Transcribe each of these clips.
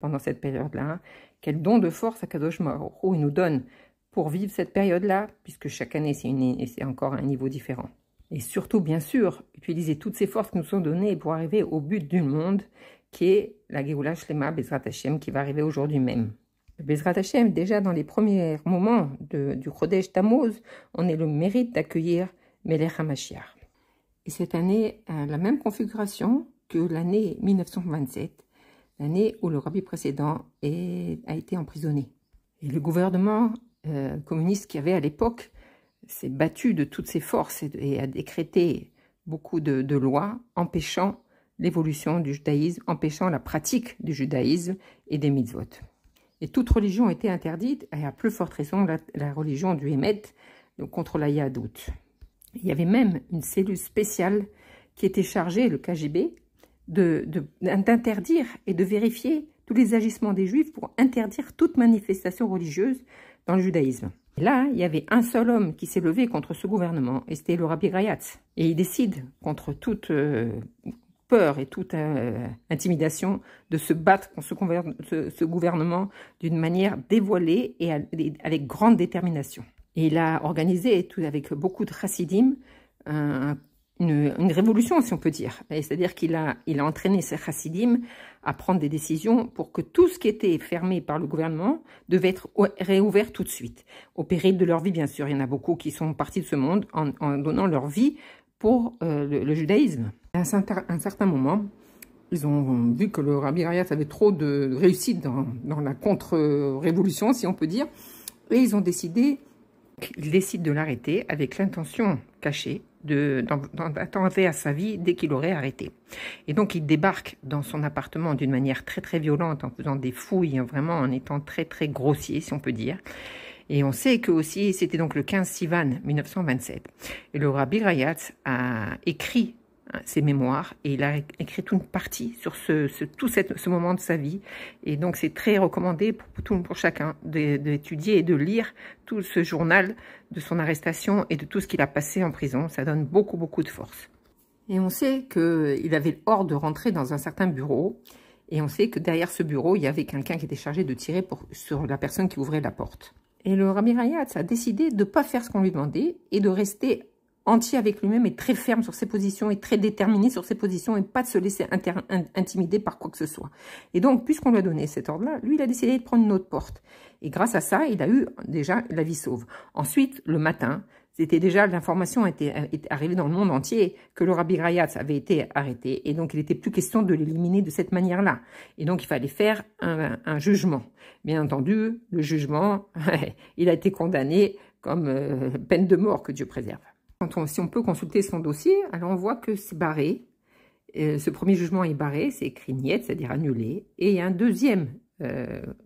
pendant cette période-là. Quel don de force Akadosh Baruch Hu il nous donne pour vivre cette période-là, puisque chaque année, c'est encore un niveau différent. Et surtout, bien sûr, utiliser toutes ces forces qui nous sont données pour arriver au but du monde, qui est la Géoula Shlema Bezrat Hashem, qui va arriver aujourd'hui même. Bezrat Hashem, déjà dans les premiers moments du Chodesh Tammuz, on a le mérite d'accueillir Melech HaMashiach. Et cette année a la même configuration que l'année 1927, l'année où le rabbi précédent a été emprisonné. Et le gouvernement communiste qu'il y avait à l'époque s'est battu de toutes ses forces et a décrété beaucoup de lois empêchant l'évolution du judaïsme, empêchant la pratique du judaïsme et des mitzvot. Et toute religion était interdite, et à plus forte raison la religion du Hémet, contre la Yahadout. Il y avait même une cellule spéciale qui était chargée, le KGB, d'interdire et de vérifier tous les agissements des Juifs pour interdire toute manifestation religieuse dans le judaïsme. Et là, il y avait un seul homme qui s'est levé contre ce gouvernement, et c'était le Rabbi Grayatz. Et il décide, contre toute peur et toute intimidation, de se battre contre ce gouvernement d'une manière dévoilée et avec grande détermination. Et il a organisé, avec beaucoup de chassidim, une révolution, si on peut dire. C'est-à-dire qu'il a entraîné ces chassidim à prendre des décisions pour que tout ce qui était fermé par le gouvernement devait être réouvert tout de suite, au péril de leur vie, bien sûr. Il y en a beaucoup qui sont partis de ce monde en donnant leur vie pour le judaïsme. À un certain moment, ils ont vu que le Rabbi Grayatz avait trop de réussite dans la contre-révolution, si on peut dire, et ils décident de l'arrêter avec l'intention cachée d'attenter à sa vie dès qu'il aurait arrêté. Et donc il débarque dans son appartement d'une manière très très violente, en faisant des fouilles, vraiment en étant très très grossier, si on peut dire. Et on sait que aussi c'était donc le 15 Sivan 1927. Et le Rabbi Grayatz a écrit ses mémoires, et il a écrit toute une partie sur ce moment de sa vie. Et donc c'est très recommandé pour chacun d'étudier et de lire tout ce journal de son arrestation et de tout ce qu'il a passé en prison. Ça donne beaucoup beaucoup de force. Et on sait qu'il avait l'ordre de rentrer dans un certain bureau, et on sait que derrière ce bureau il y avait quelqu'un qui était chargé de tirer sur la personne qui ouvrait la porte. Et le Rabbi Grayatz a décidé de ne pas faire ce qu'on lui demandait et de rester entier avec lui-même et très ferme sur ses positions et très déterminé sur ses positions et pas de se laisser intimider par quoi que ce soit. Et donc, puisqu'on lui a donné cet ordre-là, lui, il a décidé de prendre une autre porte. Et grâce à ça, il a eu déjà la vie sauve. Ensuite, le matin, c'était déjà l'information était arrivée dans le monde entier que le Rabbi Grayatz avait été arrêté. Et donc, il n'était plus question de l'éliminer de cette manière-là. Et donc, il fallait faire un jugement. Bien entendu, le jugement, il a été condamné comme peine de mort, que Dieu préserve. Si on peut consulter son dossier, alors on voit que c'est barré. Ce premier jugement est barré, c'est écrit niet, c'est-à-dire annulé. Et il y a un deuxième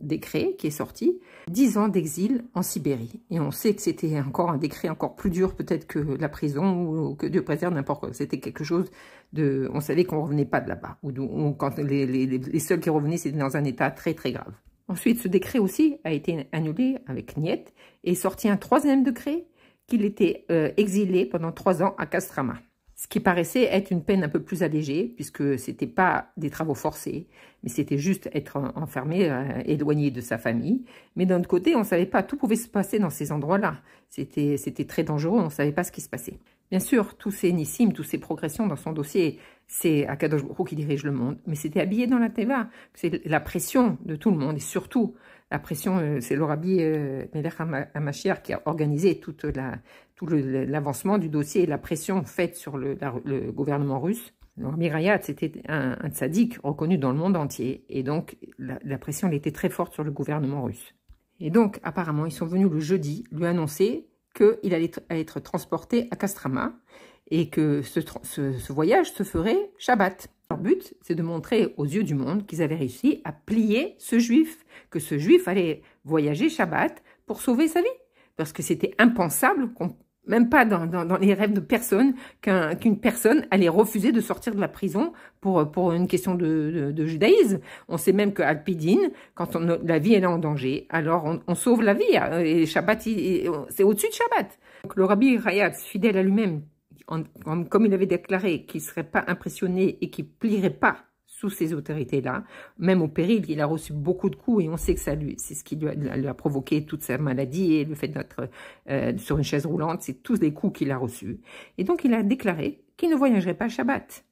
décret qui est sorti, 10 ans d'exil en Sibérie. Et on sait que c'était encore un décret encore plus dur peut-être que la prison ou que Dieu préserve n'importe quoi. C'était quelque chose de... On savait qu'on ne revenait pas de là-bas. Ou quand les seuls qui revenaient, c'était dans un état très très grave. Ensuite, ce décret aussi a été annulé avec niet et sorti un troisième décret qu'il était exilé pendant 3 ans à Castrama. Ce qui paraissait être une peine un peu plus allégée, puisque ce n'était pas des travaux forcés, mais c'était juste être enfermé, éloigné de sa famille. Mais d'un autre côté, on ne savait pas, tout pouvait se passer dans ces endroits-là. C'était très dangereux, on ne savait pas ce qui se passait. Bien sûr, tous ces nissim, toutes ces progressions dans son dossier, c'est Akadosh Baruch Hu qui dirige le monde, mais c'était habillé dans la teva. C'est la pression de tout le monde, et surtout, la pression, c'est le Rabbi Melech HaMashiach qui a organisé tout l'avancement du dossier et la pression faite sur le gouvernement russe. Le Rabbi Grayatz c'était un tzaddik reconnu dans le monde entier, et donc la pression elle était très forte sur le gouvernement russe. Et donc, apparemment, ils sont venus le jeudi lui annoncer qu'il allait être transporté à Castrama et que ce voyage se ferait Shabbat. Leur but, c'est de montrer aux yeux du monde qu'ils avaient réussi à plier ce juif, que ce juif allait voyager Shabbat pour sauver sa vie. Parce que c'était impensable, même pas dans les rêves de personne, qu'une personne allait refuser de sortir de la prison pour une question de judaïsme. On sait même qu'à Alpidine, quand la vie est en danger, alors on sauve la vie. Et Shabbat, c'est au-dessus de Shabbat. Donc le Rabbi Grayatz, fidèle à lui-même, comme il avait déclaré qu'il ne serait pas impressionné et qu'il ne plierait pas sous ces autorités-là, même au péril, il a reçu beaucoup de coups et on sait que c'est ce qui lui a provoqué toute sa maladie et le fait d'être sur une chaise roulante, c'est tous les coups qu'il a reçus. Et donc il a déclaré qu'il ne voyagerait pas Shabbat.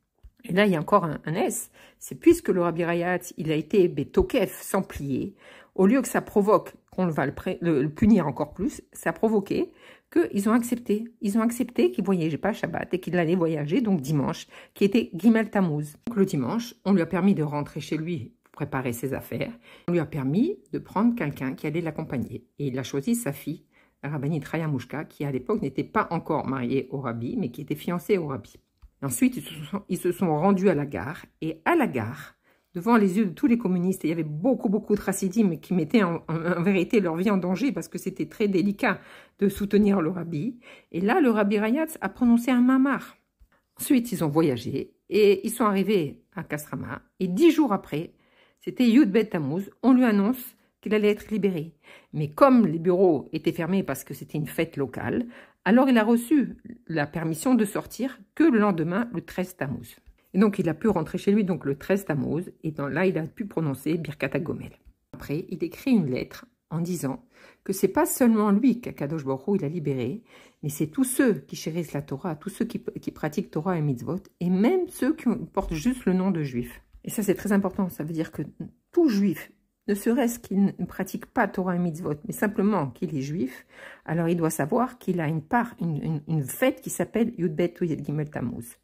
Et là, il y a encore un S, c'est puisque le Rabbi Rayatz, il a été Betokef, sans plier, au lieu que ça provoque qu'on va le punir encore plus, ça a provoqué qu'ils ont accepté. Ils ont accepté qu'il ne voyageait pas Shabbat et qu'il allait voyager, donc dimanche, qui était Gimel Tammuz. Donc le dimanche, on lui a permis de rentrer chez lui pour préparer ses affaires. On lui a permis de prendre quelqu'un qui allait l'accompagner. Et il a choisi sa fille, la rabbinite Raya Mouchka, qui à l'époque n'était pas encore mariée au rabbi, mais qui était fiancée au rabbi. Ensuite, ils se sont rendus à la gare. Et à la gare, devant les yeux de tous les communistes, il y avait beaucoup de chassidim qui mettaient en vérité leur vie en danger parce que c'était très délicat de soutenir le rabbi. Et là, le rabbi Rayatz a prononcé un mamar. Ensuite, ils ont voyagé et ils sont arrivés à Kastrama. Et 10 jours après, c'était Yud Bet Tammuz, on lui annonce qu'il allait être libéré. Mais comme les bureaux étaient fermés parce que c'était une fête locale, alors il a reçu la permission de sortir que le lendemain, le 13 Tammuz. Et donc il a pu rentrer chez lui donc le 13 Tammuz, et là il a pu prononcer Birkat HaGomel. Après, il écrit une lettre en disant que c'est pas seulement lui qu'Akadosh Baruch Hu il a libéré, mais c'est tous ceux qui chérissent la Torah, tous ceux qui pratiquent Torah et mitzvot, et même ceux qui portent juste le nom de juif. Et ça c'est très important, ça veut dire que tout juif, ne serait-ce qu'il ne pratique pas Torah et mitzvot, mais simplement qu'il est juif, alors il doit savoir qu'il a une fête qui s'appelle Yud Bet Yud Gimel Tammuz.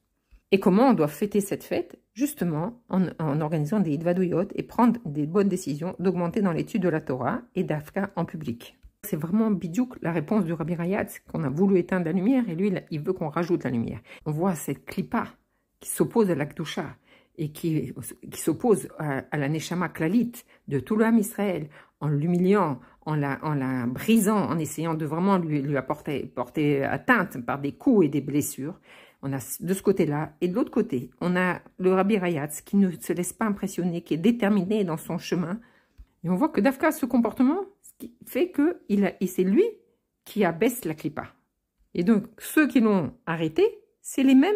Et comment on doit fêter cette fête? Justement en organisant des Hidvadouyot et prendre des bonnes décisions d'augmenter dans l'étude de la Torah et d'Afka en public. C'est vraiment bidiouk la réponse du Rabbi Rayatz qu'on a voulu éteindre la lumière et lui il veut qu'on rajoute la lumière. On voit cette clipa qui s'oppose à la Kedusha et qui s'oppose à la Neshama Klalit de tout l'âme Israël, en l'humiliant, en la brisant, en essayant de vraiment lui porter atteinte par des coups et des blessures. On a de ce côté-là. Et de l'autre côté, on a le Rabbi Rayatz qui ne se laisse pas impressionner, qui est déterminé dans son chemin. Et on voit que Dafka, ce comportement, ce qui fait que c'est lui qui abaisse la clipa. Et donc, ceux qui l'ont arrêté, c'est les mêmes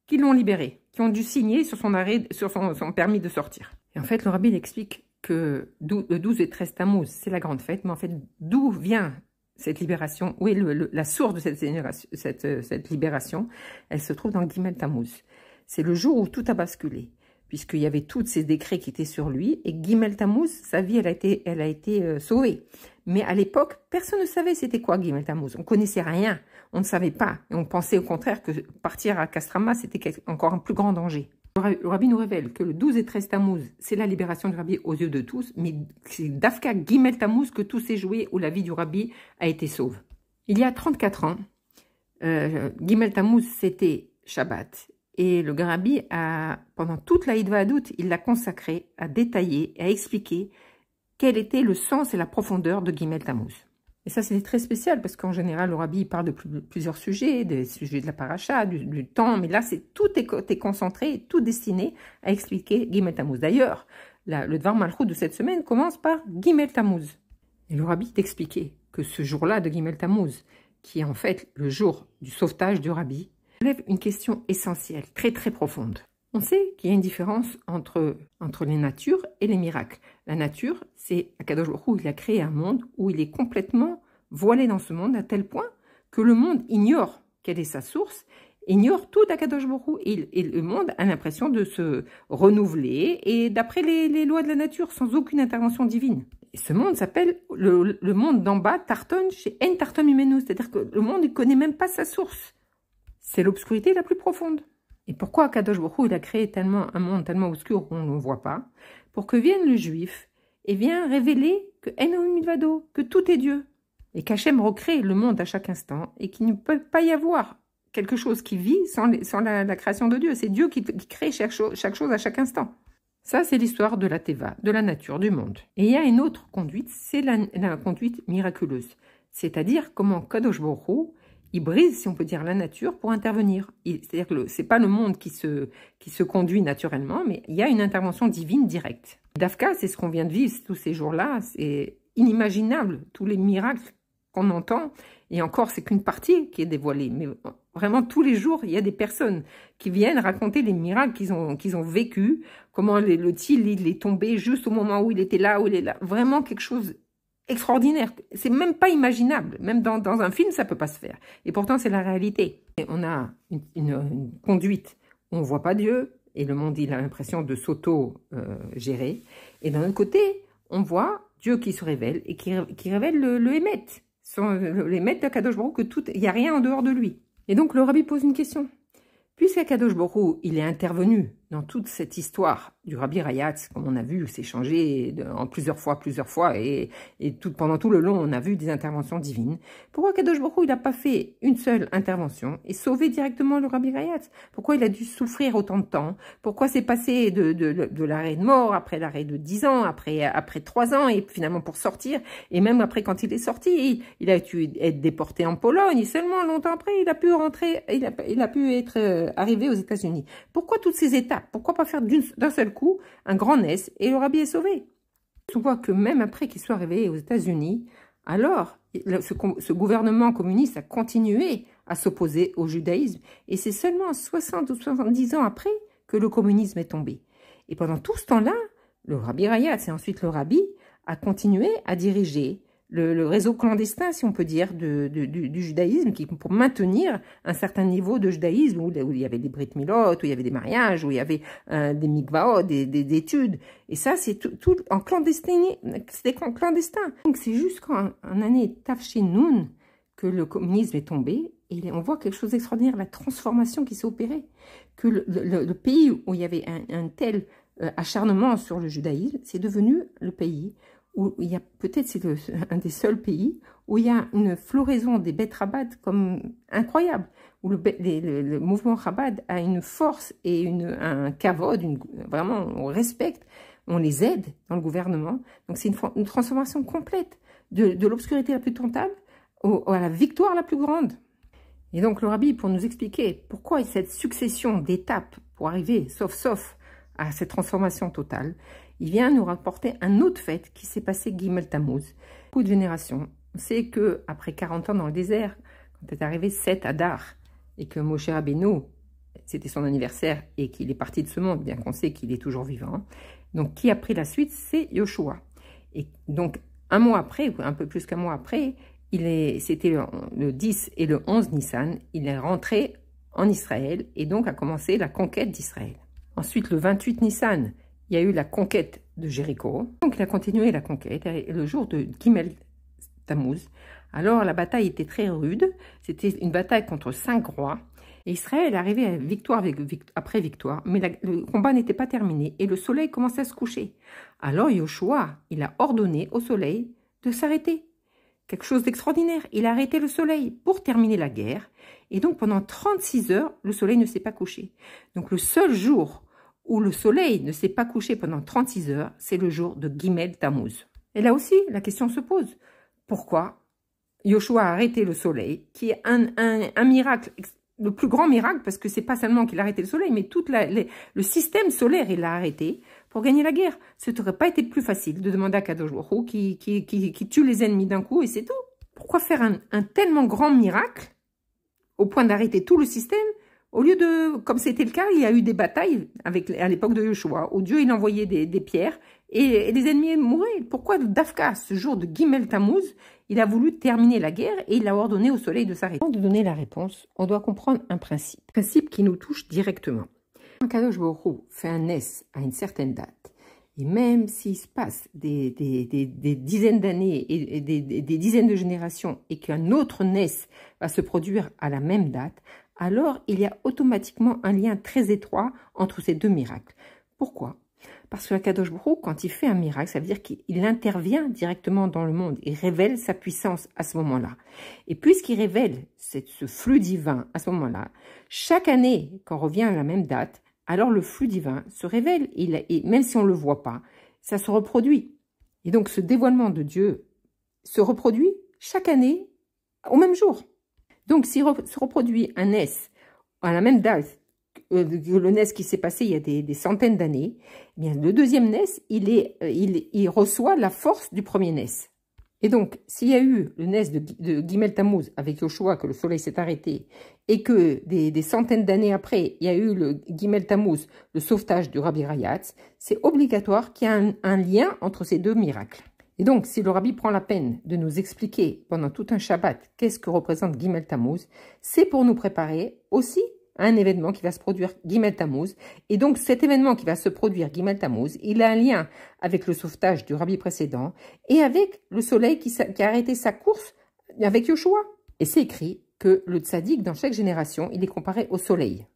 qui l'ont libéré, qui ont dû signer sur son permis de sortir. Et en fait, le rabbi explique que le 12 et 13 Tammuz, c'est la grande fête, mais en fait, d'où vient cette libération? Où est la source de cette libération? Elle se trouve dans Gimel Tammuz. C'est le jour où tout a basculé, puisqu'il y avait tous ces décrets qui étaient sur lui, et Gimel Tammuz, sa vie, elle a été sauvée. Mais à l'époque, personne ne savait c'était quoi Gimel Tammuz. On connaissait rien, on ne savait pas. Et on pensait au contraire que partir à Kastrama, c'était encore un plus grand danger. Le rabbi nous révèle que le 12 et 13 Tammuz, c'est la libération du rabbi aux yeux de tous, mais c'est d'Afka Gimel Tammuz que tout s'est joué, où la vie du rabbi a été sauve. Il y a 34 ans, Gimel Tammuz, c'était Shabbat. Et le rabbi, pendant toute la Hidva Hadout, il l'a consacré à détailler, à expliquer quel était le sens et la profondeur de Gimel Tammuz. Et ça, c'est très spécial, parce qu'en général, le rabbi parle de plusieurs sujets, des sujets de la paracha, du temps, mais là, tout est concentré, tout destiné à expliquer Gimel Tammuz. D'ailleurs, le Dvar Malchut de cette semaine commence par Gimel Tammuz. Et le rabbi t'expliquait que ce jour-là de Gimel Tammuz, qui est en fait le jour du sauvetage du rabbi, lève une question essentielle, très très profonde. On sait qu'il y a une différence entre les natures et les miracles. La nature, c'est Akadosh Baruch Hu, il a créé un monde où il est complètement voilé dans ce monde à tel point que le monde ignore quelle est sa source, ignore tout Akadosh Baruch Hu, et le monde a l'impression de se renouveler et d'après les lois de la nature, sans aucune intervention divine. Et ce monde s'appelle le monde d'en bas, Tarton, chez En Tarton Mimenu, c'est-à-dire que le monde ne connaît même pas sa source. C'est l'obscurité la plus profonde. Et pourquoi Akadosh Baruch Hu, il a créé un monde tellement obscur qu'on ne voit pas? Pour que vienne le juif et vienne révéler que Eno Milvado, que tout est Dieu. Et qu'Hachem recrée le monde à chaque instant et qu'il ne peut pas y avoir quelque chose qui vit sans la création de Dieu. C'est Dieu qui crée chaque chose à chaque instant. Ça, c'est l'histoire de la Teva, de la nature, du monde. Et il y a une autre conduite, c'est la conduite miraculeuse. C'est-à-dire comment Kadosh Baruch Hu, il brise, si on peut dire, la nature pour intervenir. C'est-à-dire que ce n'est pas le monde qui se conduit naturellement, mais il y a une intervention divine directe. Dafka, c'est ce qu'on vient de vivre tous ces jours-là. C'est inimaginable, tous les miracles qu'on entend, et encore, c'est qu'une partie qui est dévoilée. Mais vraiment, tous les jours, il y a des personnes qui viennent raconter les miracles qu'ils ont vécus, comment le Til, il est tombé juste au moment où il était là, où il est là. Vraiment quelque chose extraordinaire. C'est même pas imaginable. Même dans un film, ça peut pas se faire. Et pourtant, c'est la réalité. Et on a une conduite où on voit pas Dieu, et le monde, il a l'impression de s'auto-gérer. Et d'un autre côté, on voit Dieu qui se révèle et qui révèle le Hémet. Le Hémet de Kadosh Baruch Hu, il n'y a rien en dehors de lui. Et donc, le Rabbi pose une question. Puisqu'Akadosh Baruch Hu, il est intervenu dans toute cette histoire du Rabbi Rayatz, comme on a vu s'échanger en plusieurs fois, et pendant tout le long, on a vu des interventions divines. Pourquoi Akadosh Baruch Hu, il n'a pas fait une seule intervention et sauvé directement le Rabbi Rayatz? Pourquoi il a dû souffrir autant de temps? Pourquoi c'est passé de l'arrêt de mort, après l'arrêt de 10 ans, après 3 ans, et finalement pour sortir, et même après quand il est sorti, il a dû être déporté en Pologne, et seulement longtemps après, il a pu rentrer, il a pu être arrivé aux États-Unis. Pourquoi toutes ces étapes? Pourquoi pas faire d'un seul coup un grand NES et le Rabbi est sauvé? On voit que même après qu'il soit arrivé aux États-Unis, alors ce gouvernement communiste a continué à s'opposer au judaïsme, et c'est seulement 60 ou 70 ans après que le communisme est tombé. Et pendant tout ce temps-là, le Rabbi Rayatz et ensuite le Rabbi a continué à diriger le réseau clandestin, si on peut dire, du judaïsme, pour maintenir un certain niveau de judaïsme, où il y avait des brit milot, où il y avait des mariages, où il y avait des mikvaot, des études. Et ça, c'est tout en clandestin. C'était en clandestin. Donc c'est juste qu'en année Tafshin Nun que le communisme est tombé, et on voit quelque chose d'extraordinaire, la transformation qui s'est opérée. Que le pays où il y avait un tel acharnement sur le judaïsme, c'est devenu le pays où il y a, peut-être c'est un des seuls pays où il y a une floraison des bêtes Chabad comme incroyable, où le mouvement Chabad a une force et un kavod, vraiment on respecte, on les aide dans le gouvernement. Donc c'est une transformation complète de l'obscurité la plus totale à la victoire la plus grande. Et donc le Rabbi, pour nous expliquer pourquoi cette succession d'étapes pour arriver, sauf à cette transformation totale, il vient nous rapporter un autre fait qui s'est passé Gimel Tammuz. Beaucoup de générations. On sait qu'après 40 ans dans le désert, quand est arrivé 7 Adar, et que Moshe Rabbeinu, c'était son anniversaire, et qu'il est parti de ce monde, bien qu'on sait qu'il est toujours vivant. Donc, qui a pris la suite? C'est Yoshua. Et donc, un mois après, ou un peu plus qu'un mois après, c'était le 10 et le 11 Nissan, il est rentré en Israël, et donc a commencé la conquête d'Israël. Ensuite, le 28 Nissan, il y a eu la conquête de Jéricho. Donc, il a continué la conquête. Et le jour de Gimel Tammuz, alors la bataille était très rude. C'était une bataille contre 5 rois. Et Israël est arrivé à victoire après victoire. Mais le combat n'était pas terminé. Et le soleil commençait à se coucher. Alors, Yoshua, il a ordonné au soleil de s'arrêter. Quelque chose d'extraordinaire. Il a arrêté le soleil pour terminer la guerre. Et donc, pendant 36 heures, le soleil ne s'est pas couché. Donc, le seul jour où le soleil ne s'est pas couché pendant 36 heures, c'est le jour de Gimel Tammuz. Et là aussi, la question se pose. Pourquoi Yoshua a arrêté le soleil, qui est un miracle, le plus grand miracle, parce que c'est pas seulement qu'il a arrêté le soleil, mais tout le système solaire, il l'a arrêté pour gagner la guerre. Ce n'aurait pas été plus facile de demander à Kadosh Baruch Hu qui tue les ennemis d'un coup, et c'est tout. Pourquoi faire un tellement grand miracle, au point d'arrêter tout le système, au lieu de, comme c'était le cas, il y a eu des batailles à l'époque de Yoshua, où Dieu il envoyait des pierres et les ennemis mouraient. Pourquoi Dafka, ce jour de Gimel Tammuz, il a voulu terminer la guerre et il a ordonné au soleil de s'arrêter? Avant de donner la réponse, on doit comprendre un principe qui nous touche directement. Quand Kadosh Baruch Hu fait un NES à une certaine date, et même s'il se passe des dizaines d'années et des dizaines de générations et qu'un autre NES va se produire à la même date, alors il y a automatiquement un lien très étroit entre ces deux miracles. Pourquoi? Parce que Kadosh Baruch Hu, quand il fait un miracle, ça veut dire qu'il intervient directement dans le monde. Il révèle sa puissance à ce moment-là. Et puisqu'il révèle ce flux divin à ce moment-là, chaque année, quand on revient à la même date, alors le flux divin se révèle. Et même si on ne le voit pas, ça se reproduit. Et donc ce dévoilement de Dieu se reproduit chaque année au même jour. Donc, s'il se reproduit un NES à la même date que le NES qui s'est passé il y a des centaines d'années, eh bien le deuxième NES, il reçoit la force du premier NES. Et donc, s'il y a eu le Nes de Gimel Tammuz avec Yoshua, que le soleil s'est arrêté, et que des centaines d'années après, il y a eu le Gimel Tammuz, le sauvetage du Rabbi Rayatz, c'est obligatoire qu'il y ait un lien entre ces deux miracles. Et donc, si le Rabbi prend la peine de nous expliquer pendant tout un Shabbat qu'est-ce que représente Gimel Tammuz, c'est pour nous préparer aussi à un événement qui va se produire Gimel Tammuz. Et donc, cet événement qui va se produire Gimel Tammuz, il a un lien avec le sauvetage du Rabbi précédent et avec le soleil qui a arrêté sa course avec Yoshua. Et c'est écrit que le tzaddik, dans chaque génération, il est comparé au soleil.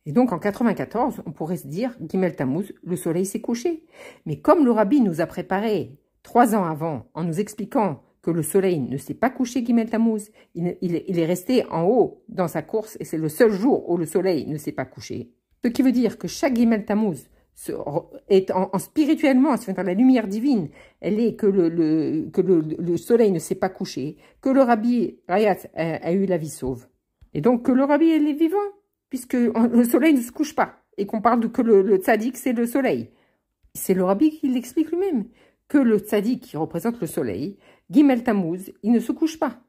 Et donc, en 94, on pourrait se dire, Gimel Tammuz, le soleil s'est couché. Mais comme le Rabbi nous a préparé 3 ans avant, en nous expliquant que le soleil ne s'est pas couché Gimel Tammuz, il est resté en haut dans sa course, et c'est le seul jour où le soleil ne s'est pas couché. Ce qui veut dire que chaque Gimel Tammuz est spirituellement, c'est la lumière divine, elle est que le soleil ne s'est pas couché, que le Rabbi Rayatz a eu la vie sauve. Et donc que le Rabbi est vivant, puisque le soleil ne se couche pas, et qu'on parle que le tzaddik c'est le soleil. C'est le Rabbi qui l'explique lui-même, que le tzaddik qui représente le soleil, Gimel Tammuz, il ne se couche pas.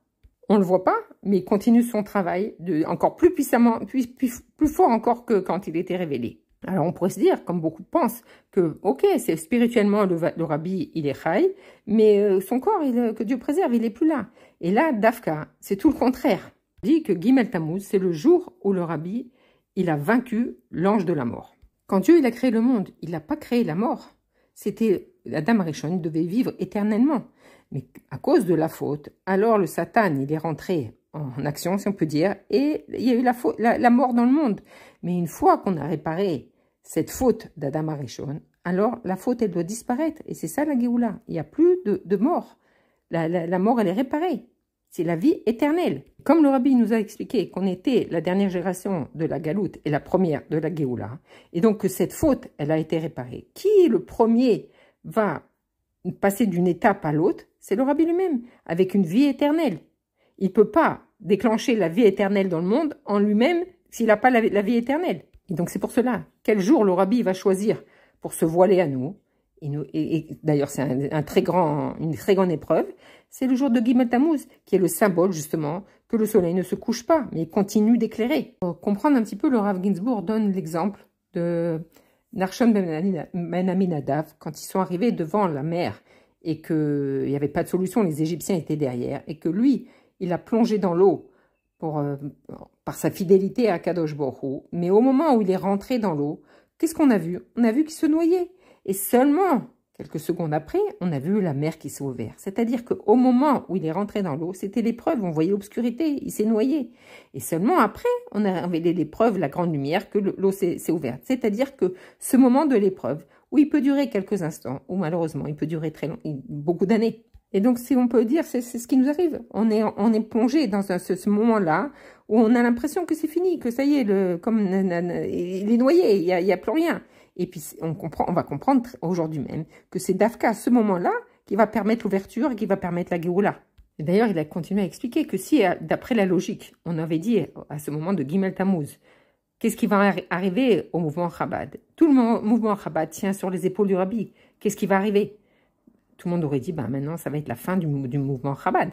On ne le voit pas, mais il continue son travail encore plus puissamment, plus fort encore que quand il était révélé. Alors on pourrait se dire, comme beaucoup pensent, que ok, c'est spirituellement le Rabbi, il est chai, mais son corps, que Dieu préserve, il n'est plus là. Et là, Dafka, c'est tout le contraire. Il dit que Gimel Tammuz, c'est le jour où le Rabbi, il a vaincu l'ange de la mort. Quand Dieu il a créé le monde, il n'a pas créé la mort. C'était Adam Rishon devait vivre éternellement. Mais à cause de la faute, alors le Satan, il est rentré en action, si on peut dire, et il y a eu la mort dans le monde. Mais une fois qu'on a réparé cette faute d'Adam Rishon, alors la faute, elle doit disparaître. Et c'est ça la Géoula. Il n'y a plus de mort. La mort, elle est réparée. C'est la vie éternelle. Comme le Rabbi nous a expliqué qu'on était la dernière génération de la Galoute et la première de la Géoula, et donc que cette faute, elle a été réparée. Qui le premier va passer d'une étape à l'autre? C'est le Rabbi lui-même, avec une vie éternelle. Il ne peut pas déclencher la vie éternelle dans le monde en lui-même s'il n'a pas la vie éternelle. Et donc c'est pour cela, quel jour le Rabbi va choisir pour se voiler à nous, et d'ailleurs c'est une très grande épreuve, c'est le jour de Gimel Tammuz, qui est le symbole justement que le soleil ne se couche pas, mais continue d'éclairer. Pour comprendre un petit peu, le Rav Ginsburg donne l'exemple de Nachshon ben Aminadav, quand ils sont arrivés devant la mer, et qu'il n'y avait pas de solution, les Égyptiens étaient derrière, et que lui, il a plongé dans l'eau par sa fidélité à Kadosh Baruch Hu. Mais au moment où il est rentré dans l'eau, qu'est-ce qu'on a vu? On a vu qu'il se noyait. Et seulement quelques secondes après, on a vu la mer qui s'est ouverte. C'est-à-dire qu'au moment où il est rentré dans l'eau, c'était l'épreuve, on voyait l'obscurité, il s'est noyé. Et seulement après, on a révélé l'épreuve, la grande lumière, que l'eau s'est ouverte. C'est-à-dire que ce moment de l'épreuve, où il peut durer quelques instants, ou malheureusement, il peut durer beaucoup d'années. Et donc, si on peut dire, c'est ce qui nous arrive. On est plongé dans ce moment-là où on a l'impression que c'est fini, que ça y est, il est noyé, il y a plus rien. Et puis, on va comprendre aujourd'hui même que c'est Dafka, à ce moment-là, qui va permettre l'ouverture et qui va permettre la Géoula. Et d'ailleurs, il a continué à expliquer que si, d'après la logique, on avait dit à ce moment de Gimel Tammuz, qu'est-ce qui va arriver au mouvement Chabad? Tout le mouvement Chabad tient sur les épaules du Rabbi. Qu'est-ce qui va arriver? Tout le monde aurait dit, maintenant, ça va être la fin du mouvement Chabad.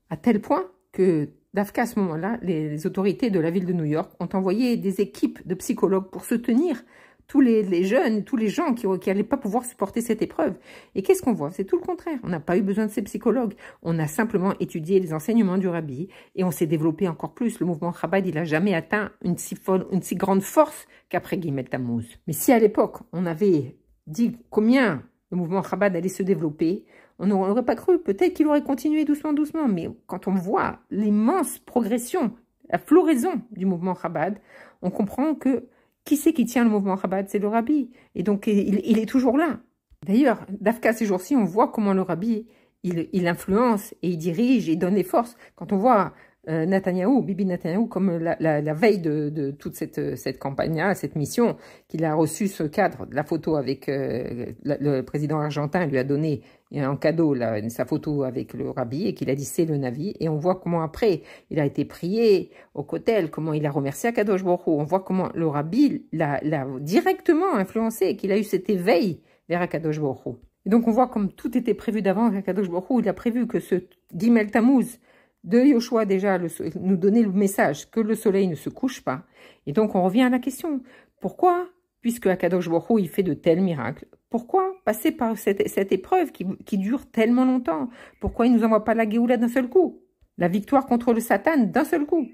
À tel point que, Dafka, à ce moment-là, les autorités de la ville de New York ont envoyé des équipes de psychologues pour soutenir tous les jeunes, tous les gens qui n'allaient pas pouvoir supporter cette épreuve. Et qu'est-ce qu'on voit? C'est tout le contraire. On n'a pas eu besoin de ces psychologues. On a simplement étudié les enseignements du Rabbi et on s'est développé encore plus. Le mouvement Chabad, il n'a jamais atteint une si grande force qu'après Gimel Tammuz. Mais si à l'époque, on avait dit combien le mouvement Chabad allait se développer, on n'aurait pas cru. Peut-être qu'il aurait continué doucement, mais quand on voit l'immense progression, la floraison du mouvement Chabad, on comprend que qui c'est qui tient le mouvement Chabad? C'est le Rabbi. Et donc, il est toujours là. D'ailleurs, Dafka, ces jours-ci, on voit comment le Rabbi, il influence et il dirige et il donne les forces. Quand on voit Bibi Netanyahou, comme la veille de toute cette campagne-là, cette mission, qu'il a reçu ce cadre, la photo avec le président argentin, lui a donné en cadeau sa photo avec le Rabbi et qu'il a dit c'est le Navi. Et on voit comment après, il a été prié au Kotel, comment il a remercié Akadosh Baruch Hu. On voit comment le Rabbi l'a directement influencé, qu'il a eu cet éveil vers Akadosh Baruch Hu. Et donc on voit comme tout était prévu d'avant, qu'Akadosh Baruch Hu, il a prévu que ce Gimel Tammuz de Yoshua déjà nous donnait le message que le soleil ne se couche pas. Et donc on revient à la question, pourquoi, puisque Akadosh Baruch Hu, il fait de tels miracles, pourquoi passer par cette épreuve qui dure tellement longtemps? Pourquoi il ne nous envoie pas la Géoula d'un seul coup? La victoire contre le Satan d'un seul coup?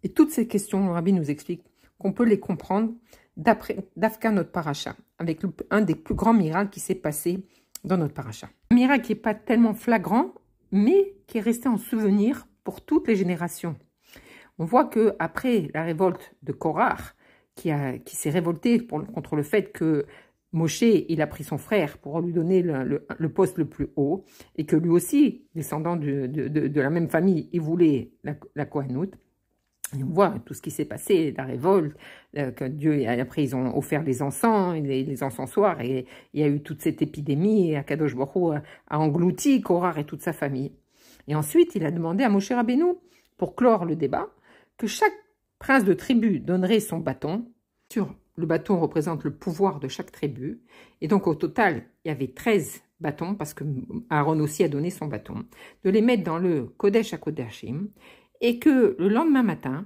Et toutes ces questions, le Rabbi nous explique qu'on peut les comprendre d'Afka notre paracha, avec un des plus grands miracles qui s'est passé dans notre paracha. Un miracle qui n'est pas tellement flagrant, mais qui est resté en souvenir pour toutes les générations. On voit que après la révolte de Korach, qui s'est révolté contre le fait que Moshe, il a pris son frère pour lui donner le poste le plus haut, et que lui aussi, descendant de la même famille, il voulait la Kohanout. Et on voit tout ce qui s'est passé, la révolte, que Dieu, après ils ont offert les encens, les encensoirs, et il y a eu toute cette épidémie, et Akadosh Baruch Hu a englouti Korach et toute sa famille. Et ensuite, il a demandé à Moshe Rabbeinu, pour clore le débat, que chaque prince de tribu donnerait son bâton. Le bâton représente le pouvoir de chaque tribu, et donc au total, il y avait 13 bâtons, parce que Aaron aussi a donné son bâton, de les mettre dans le Kodesh HaKodashim, et que le lendemain matin,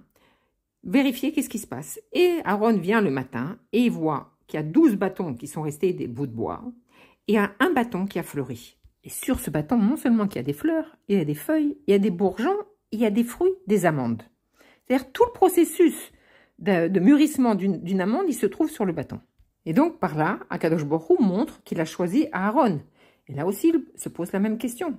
vérifier qu'est-ce qui se passe. Et Aaron vient le matin et il voit qu'il y a 12 bâtons qui sont restés des bouts de bois et il y a un bâton qui a fleuri. Et sur ce bâton, non seulement qu'il y a des fleurs, il y a des feuilles, il y a des bourgeons, il y a des fruits, des amandes. C'est-à-dire tout le processus de mûrissement d'une amande, il se trouve sur le bâton. Et donc par là, Akadosh Baruch Hu montre qu'il a choisi Aaron. Et là aussi, il se pose la même question.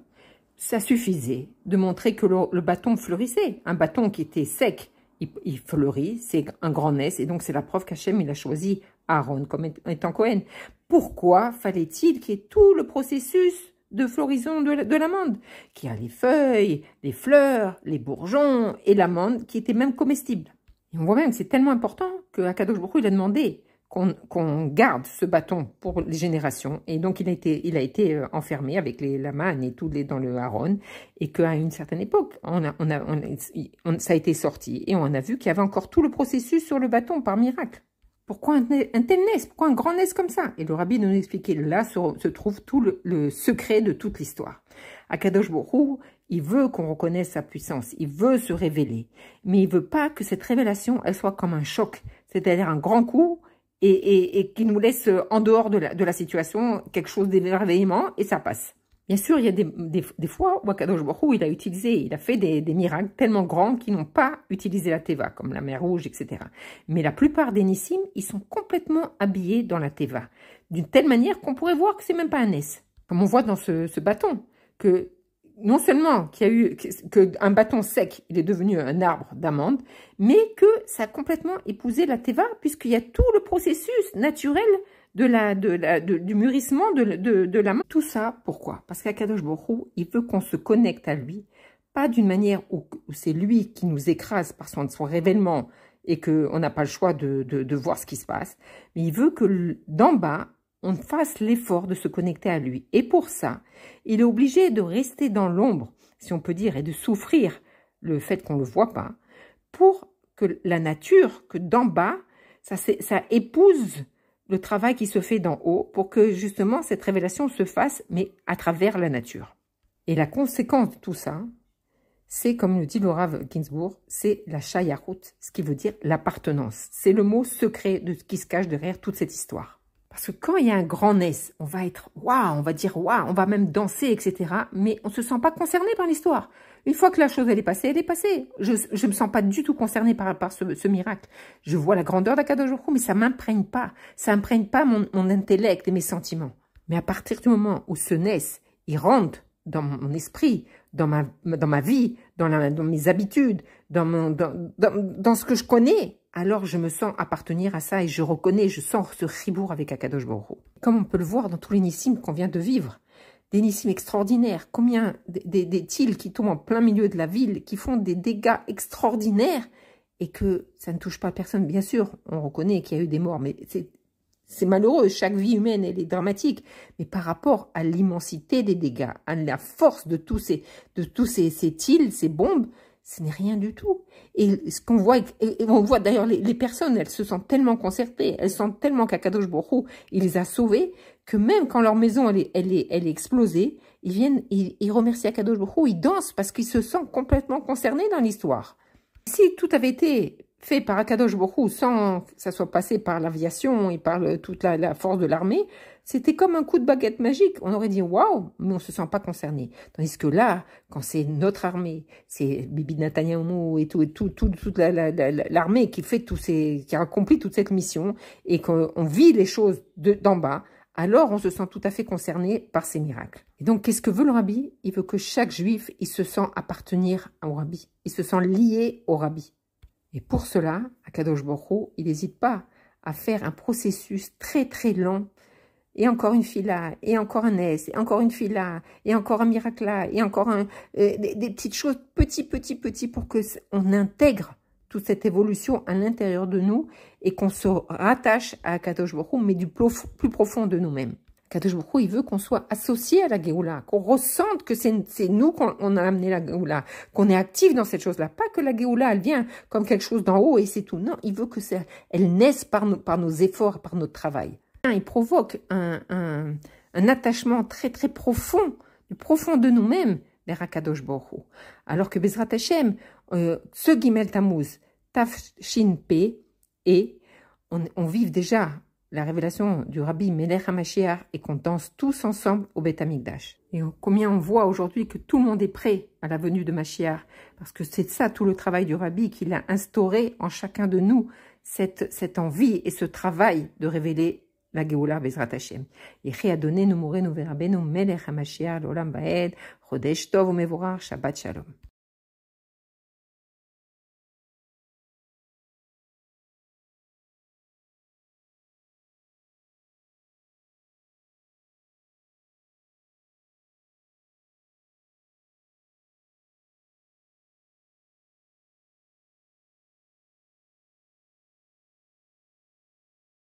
Ça suffisait de montrer que le bâton fleurissait. Un bâton qui était sec, il fleurit, c'est un grand nez, et donc c'est la preuve qu'Hachem, il a choisi Aaron comme étant Cohen. Pourquoi fallait-il qu'il y ait tout le processus de floraison de l'amande, qui a les feuilles, les fleurs, les bourgeons, et l'amande qui était même comestible? Et on voit même que c'est tellement important que Akadosh Baruch Hu, il a demandé qu'on garde ce bâton pour les générations. Et donc, il a été enfermé avec la manne et tout dans le Aaron. Et qu'à une certaine époque, ça a été sorti. Et on a vu qu'il y avait encore tout le processus sur le bâton par miracle. Pourquoi un tel nez? Pourquoi un grand nez comme ça? Et le rabbi nous expliquait, là se trouve tout le secret de toute l'histoire. Akadosh Baruch Hu, il veut qu'on reconnaisse sa puissance, il veut se révéler. Mais il veut pas que cette révélation, elle soit comme un choc. C'est-à-dire un grand coup, et qui nous laisse en dehors de la situation quelque chose d'émerveillement, et ça passe. Bien sûr, il y a des fois où Akadosh Baruch Hu, il a fait des miracles tellement grands qu'ils n'ont pas utilisé la Teva, comme la mer Rouge, etc. Mais la plupart des Nissim, ils sont complètement habillés dans la Teva, d'une telle manière qu'on pourrait voir que c'est même pas un Nes. Comme on voit dans ce bâton, que non seulement qu'un bâton sec, il est devenu un arbre d'amande, mais que ça a complètement épousé la Teva, puisqu'il y a tout le processus naturel du mûrissement de l'amande. Tout ça, pourquoi? Parce qu'Akadosh Baruch Hu, il veut qu'on se connecte à lui, pas d'une manière où c'est lui qui nous écrase par son révèlement et qu'on n'a pas le choix de voir ce qui se passe, mais il veut que d'en bas, on fasse l'effort de se connecter à lui. Et pour ça, il est obligé de rester dans l'ombre, si on peut dire, et de souffrir le fait qu'on ne le voit pas, pour que la nature, que d'en bas, ça épouse le travail qui se fait d'en haut, pour que justement cette révélation se fasse, mais à travers la nature. Et la conséquence de tout ça, c'est, comme le dit le Rav Ginsburg, c'est la shayarut, ce qui veut dire l'appartenance. C'est le mot secret qui se cache derrière toute cette histoire. Parce que quand il y a un grand nes, on va être waouh, on va dire waouh, on va même danser, etc. Mais on ne se sent pas concerné par l'histoire. Une fois que la chose elle est passée, elle est passée. Je ne me sens pas du tout concernée par ce miracle. Je vois la grandeur d'Akadosh Baruch Hu, mais ça m'imprègne pas. Ça imprègne pas mon intellect et mes sentiments. Mais à partir du moment où ce nes, il rentre dans mon esprit, dans ma vie, dans mes habitudes, dans ce que je connais, alors je me sens appartenir à ça et je reconnais, je sens ce chibour avec Akadosh Baruch Hu. Comme on peut le voir dans tous les nissim qu'on vient de vivre, des nissim extraordinaires, combien des tiles qui tombent en plein milieu de la ville, qui font des dégâts extraordinaires et que ça ne touche pas personne. Bien sûr, on reconnaît qu'il y a eu des morts, mais c'est malheureux, chaque vie humaine, elle est dramatique. Mais par rapport à l'immensité des dégâts, à la force de tous ces tiles, ces bombes, ce n'est rien du tout. Et ce qu'on voit, et on voit d'ailleurs les personnes, elles se sentent tellement concertées, elles sentent tellement qu'Akadosh Baruch Hu, il les a sauvées, que même quand leur maison elle est explosée, ils viennent, ils remercient Akadosh Baruch Hu, ils dansent parce qu'ils se sentent complètement concernés dans l'histoire. Si tout avait été fait par Akadosh Baruch Hu sans que ça soit passé par l'aviation et par toute la force de l'armée, c'était comme un coup de baguette magique. On aurait dit waouh, mais on ne se sent pas concerné. Tandis que là, quand c'est notre armée, c'est Bibi Netanyahou et toute l'armée qui fait qui a accompli toute cette mission et qu'on vit les choses d'en bas, alors on se sent tout à fait concerné par ces miracles. Et donc, qu'est-ce que veut le rabbi? Il veut que chaque juif, il se sent appartenir au rabbi. Il se sent lié au rabbi. Et pour cela, Akadosh Baruch Hu, il n'hésite pas à faire un processus très très long. Et encore une fila, et encore un S, et encore une fila, et encore un miracle là, et encore des petites choses, petits, pour que on intègre toute cette évolution à l'intérieur de nous et qu'on se rattache à Akadosh Baruch Hu, mais du plus profond de nous-mêmes. Akadosh Baruch Hu, il veut qu'on soit associé à la Géoula, qu'on ressente que c'est nous qu'on a amené la Géoula, qu'on est actif dans cette chose-là. Pas que la Géoula, elle vient comme quelque chose d'en haut et c'est tout. Non, il veut que elle naisse par nos efforts, par notre travail. Il provoque un attachement très très profond, du profond de nous-mêmes, vers Akadosh Baruch Hu. Alors que Bezrat Hashem, ce Gimel Tammuz, Tafshin P, et on vive déjà la révélation du Rabbi Melech HaMashiach et qu'on danse tous ensemble au Beth Amikdash. Et combien on voit aujourd'hui que tout le monde est prêt à la venue de Mashiach, parce que c'est ça tout le travail du Rabbi qu'il a instauré en chacun de nous, cette envie et ce travail de révéler la Géoula Bezrat Hashem. Yechi Adonai nous Morenu Verabenu Melech HaMashiach l'Olam Baed Chodesh Tov Umevorach Shabbat Shalom.